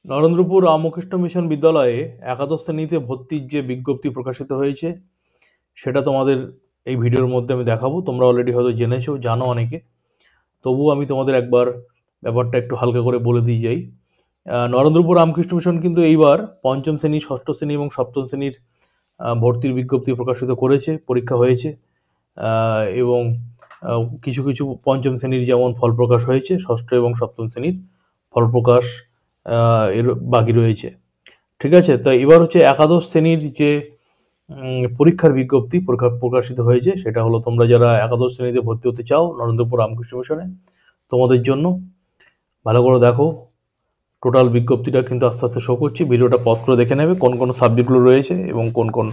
Narendrapur Ramakrishna mission বিদ্যালয়ে একাদশ শ্রেণীতে ভর্তির যে বিজ্ঞপ্তি প্রকাশিত হয়েছে সেটা তোমাদের এই ভিডিওর মধ্যে আমি দেখাবো। তোমরা অলরেডি হয়তো জেনেছো, জানো অনেকে, তবুও আমি তোমাদের একবার ব্যাপারটা একটু হালকা করে বলে দিয়ে যাই। নরেন্দ্রপুর রামকৃষ্ণ মিশন কিন্তু এইবার পঞ্চম শ্রেণী, ষষ্ঠ শ্রেণী এবং সপ্তম শ্রেণীর ভর্তির বিজ্ঞপ্তি প্রকাশিত করেছে। পরীক্ষা হয়েছে এবং কিছু কিছু পঞ্চম শ্রেণীর যেমন ফল প্রকাশ হয়েছে, ষষ্ঠ এবং সপ্তম শ্রেণীর ফল প্রকাশ এর বাকি রয়েছে। ঠিক আছে, তো এবার হচ্ছে একাদশ শ্রেণীর যে পরীক্ষার বিজ্ঞপ্তি প্রকাশিত হয়েছে, সেটা হলো তোমরা যারা একাদশ শ্রেণীতে ভর্তি হতে চাও নরেন্দ্রপুর রামকৃষ্ণ মিশনে, তোমাদের জন্য ভালো করে দেখো। টোটাল বিজ্ঞপ্তিটা কিন্তু আস্তে আস্তে শো করছি, ভিডিওটা পজ করে দেখে নেবে কোন কোন সাবজেক্টগুলো রয়েছে এবং কোন কোন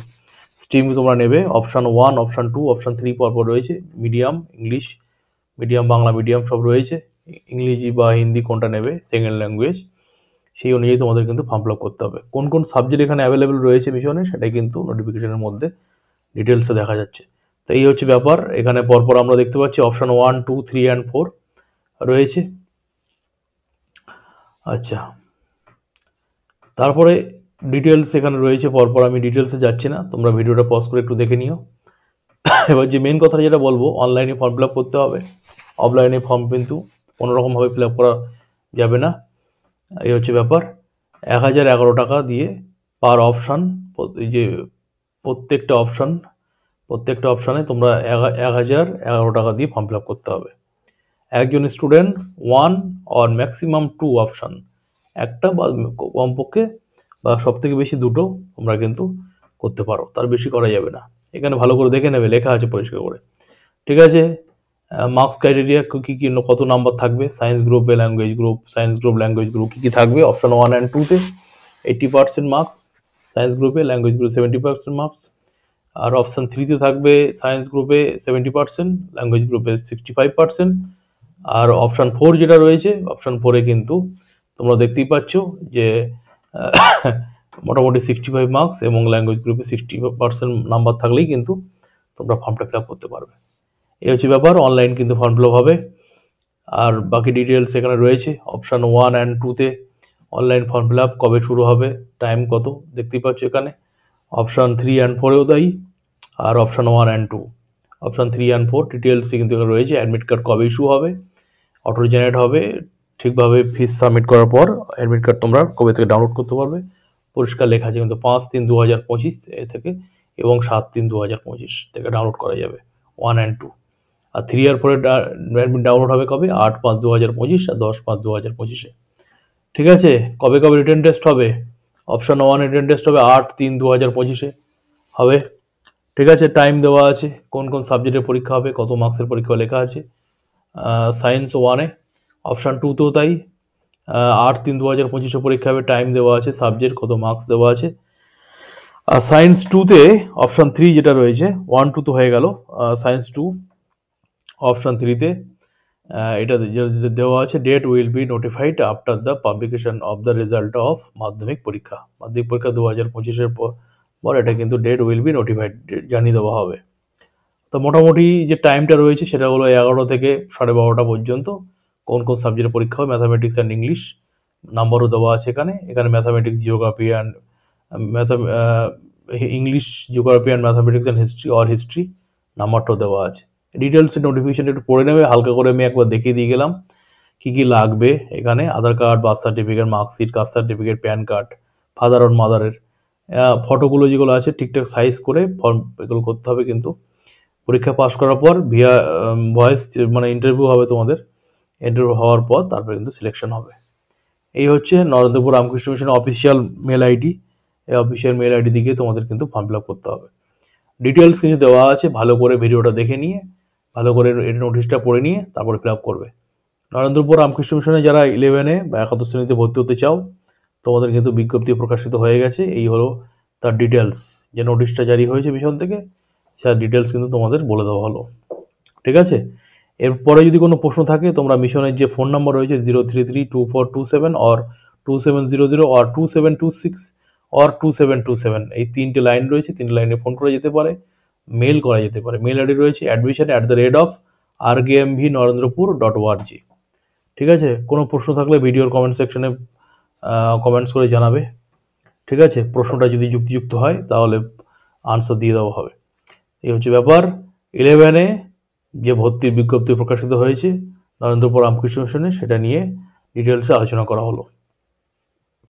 স্ট্রিম তোমরা নেবে। অপশান 1, অপশান 2, অপশান 3 পরপর রয়েছে। Medium, English medium, Bangla medium সব রয়েছে। ইংরেজি বা হিন্দি কোনটা নেবে, সেকেন্ড ল্যাঙ্গুয়েজ, সেই অনুযায়ী তোমাদের কিন্তু ফর্ম ফিল আপ করতে হবে। কোন কোন সাবজেক্ট এখানে অ্যাভেলেবেল রয়েছে মিশনে সেটাই কিন্তু নোটিফিকেশনের মধ্যে ডিটেলসে দেখা যাচ্ছে। তো এই হচ্ছে ব্যাপার। এখানে পরপর আমরা দেখতে পাচ্ছি অপশান 1, 2, 3 অ্যান্ড 4 রয়েছে। আচ্ছা, তারপরে ডিটেলস এখানে রয়েছে পরপর, আমি ডিটেলসে যাচ্ছি না, তোমরা ভিডিওটা পজ করে একটু দেখে নিও। এবার যে মেন কথা যেটা বলবো, অনলাইনে ফর্ম ফিল আপ করতে হবে। অফলাইনে ফর্ম কিন্তু কোনোরকমভাবে ফিল আপ করা যাবে না। এই হচ্ছে ব্যাপার। 1011 টাকা দিয়ে পার অপশান, এই যে প্রত্যেকটা অপশানে তোমরা 1011 টাকা দিয়ে ফর্ম ফিল আপ করতে হবে। একজন স্টুডেন্ট 1 অর ম্যাক্সিমাম 2 অপশান, একটা বা কমপক্ষে বা সব থেকে বেশি 2টো তোমরা কিন্তু করতে পারো, তার বেশি করা যাবে না। এখানে ভালো করে দেখে নেবে, লেখা আছে পরিষ্কার করে। ঠিক আছে, মার্কস ক্রাইটেরিয়া কী কী, কত নাম্বার থাকবে, সায়েন্স গ্রুপে, language group, science group, language group কী কী থাকবে। অপশান 1 অ্যান্ড 2-তে 80% মার্কস, সায়েন্স গ্রুপে, ল্যাঙ্গুয়েজ গ্রুপে 70% মার্কস। আর অপশান 3-তে থাকবে সায়েন্স গ্রুপে 70%, ল্যাঙ্গুয়েজ গ্রুপে 65%। আর অপশান 4 যেটা রয়েছে, অপশান 4-এ কিন্তু তোমরা দেখতেই পাচ্ছ যে মোটামুটি 65 মার্কস এবং ল্যাঙ্গুয়েজ গ্রুপে 60% নাম্বার থাকলেই কিন্তু তোমরা ফর্মটা ফিল আপ করতে পারবে। এই হচ্ছে ব্যাপার। অনলাইন কিন্তু ফর্ম ফিল আপ হবে। আর বাকি ডিটেলস এখানে রয়েছে। অপশান 1 অ্যান্ড 2-তে অনলাইন ফর্ম ফিল আপ কবে শুরু হবে, টাইম কত দেখতেই পাচ্ছ এখানে। অপশান 3 অ্যান্ড 4-এও তাই। আর অপশান 1 অ্যান্ড 2, অপশান 3 অ্যান্ড 4 ডিটেলসে কিন্তু এখানে রয়েছে। অ্যাডমিট কার্ড কবে ইস্যু হবে, অটো জেনারেট হবে ঠিকভাবে ফিস সাবমিট করার পর। অ্যাডমিট কার্ড তোমরা কবে থেকে ডাউনলোড করতে পারবে, পরিষ্কার লেখা আছে কিন্তু 5/3/2025 থেকে এবং 7/3/2025 থেকে ডাউনলোড করা যাবে 1 অ্যান্ড 2। আর 3 আর 4 অ্যাডমিট ডাউনলোড হবে কবে, 8/5/2025 আর 10/5/2025-এ। ঠিক আছে, কবে কবে রিটেন টেস্ট হবে, অপশান 1 রিটেন টেস্ট হবে 8/3/2025-এ হবে। ঠিক আছে, টাইম দেওয়া আছে, কোন কোন সাবজেক্টের পরীক্ষা হবে, কত মার্কসের পরীক্ষা লেখা আছে। সায়েন্স 1-এ, অপশান 2-তেও তাই, 8/3/2025-এ পরীক্ষা হবে, টাইম দেওয়া আছে, সাবজেক্ট কত মার্কস দেওয়া আছে। আর সায়েন্স 2-তে অপশান 3 যেটা রয়েছে, 1, 2 তো হয়ে গেল, সায়েন্স 2 অপশান 3-তে এটা দেওয়া আছে, date will be notified after the publication of the result of Madhyamik পরীক্ষা। মাধ্যমিক পরীক্ষা 2025-এর পর এটা কিন্তু ডেট উইল বি নোটিফাইড, জানিয়ে দেওয়া হবে। তো মোটামুটি যে টাইমটা রয়েছে সেটা হলো 11 থেকে 12:30 পর্যন্ত। কোন কোন সাবজেক্টের পরীক্ষা হবে, ম্যাথামেটিক্স অ্যান্ড ইংলিশ, নাম্বারও দেওয়া আছে এখানে। Mathematics, geography and English, geography and mathematics and history or history নাম্বারটাও দেওয়া আছে। ডিটেলসের নোটিফিকেশন একটু পড়ে নেবে, হালকা করে আমি একবার দেখিয়ে দিয়ে গেলাম কী কী লাগবে এখানে। Aadhaar card, birth certificate, marksheet, caste certificate, PAN card, father আর মাদারের ফটোগুলো যেগুলো আছে ঠিকঠাক সাইজ করে ফর্ম এগুলো করতে হবে। কিন্তু পরীক্ষা পাস করার পর ভিয়া ভয়েস মানে ইন্টারভিউ হবে তোমাদের। ইন্টারভিউ হওয়ার পর তারপরে কিন্তু সিলেকশন হবে। এই হচ্ছে নরেন্দ্রপুর রামকৃষ্ণ মিশনের অফিসিয়াল মেল আইডি। এই অফিসিয়াল মেল আইডি দিকে তোমাদের কিন্তু ফর্ম ফিল আপ করতে হবে। ডিটেলস কিছু দেওয়া আছে, ভালো করে ভিডিওটা দেখে নিয়ে, ভালো করে এর নোটিশটা পড়ে নিয়ে তারপরে ফিল আপ করবে। নরেন্দ্রপুর রামকৃষ্ণ মিশনে যারা 11-এ বা একাদশ শ্রেণীতে ভর্তি হতে চাও, তোমাদের কিন্তু বিজ্ঞপ্তি প্রকাশিত হয়ে গেছে। এই হলো তার ডিটেলস, যে নোটিশটা জারি হয়েছে মিশন থেকে, সেটার ডিটেলস কিন্তু তোমাদের বলে দেওয়া হলো। ঠিক আছে, এরপরে যদি কোনো প্রশ্ন থাকে তোমরা মিশনের যে ফোন নাম্বার রয়েছে 0332427 অর 2700 অর 2726 অর 2727, এই 3টে লাইন রয়েছে, 3টে লাইনে ফোন করা যেতে পারে, মেল করা যেতে পারে। মেল আইডি রয়েছে admission@rgmvnarendrapur.org। ঠিক আছে, কোনো প্রশ্ন থাকলে ভিডিওর কমেন্ট সেকশনে কমেন্টস করে জানাবে। ঠিক আছে, প্রশ্নটা যদি যুক্তিযুক্ত হয় তাহলে আনসার দিয়ে দেওয়া হবে। এই হচ্ছে ব্যাপার। 11-এ যে ভর্তির বিজ্ঞপ্তি প্রকাশিত হয়েছে নরেন্দ্রপুর রামকৃষ্ণ মিশনে, সেটা নিয়ে ডিটেলসে আলোচনা করা হলো।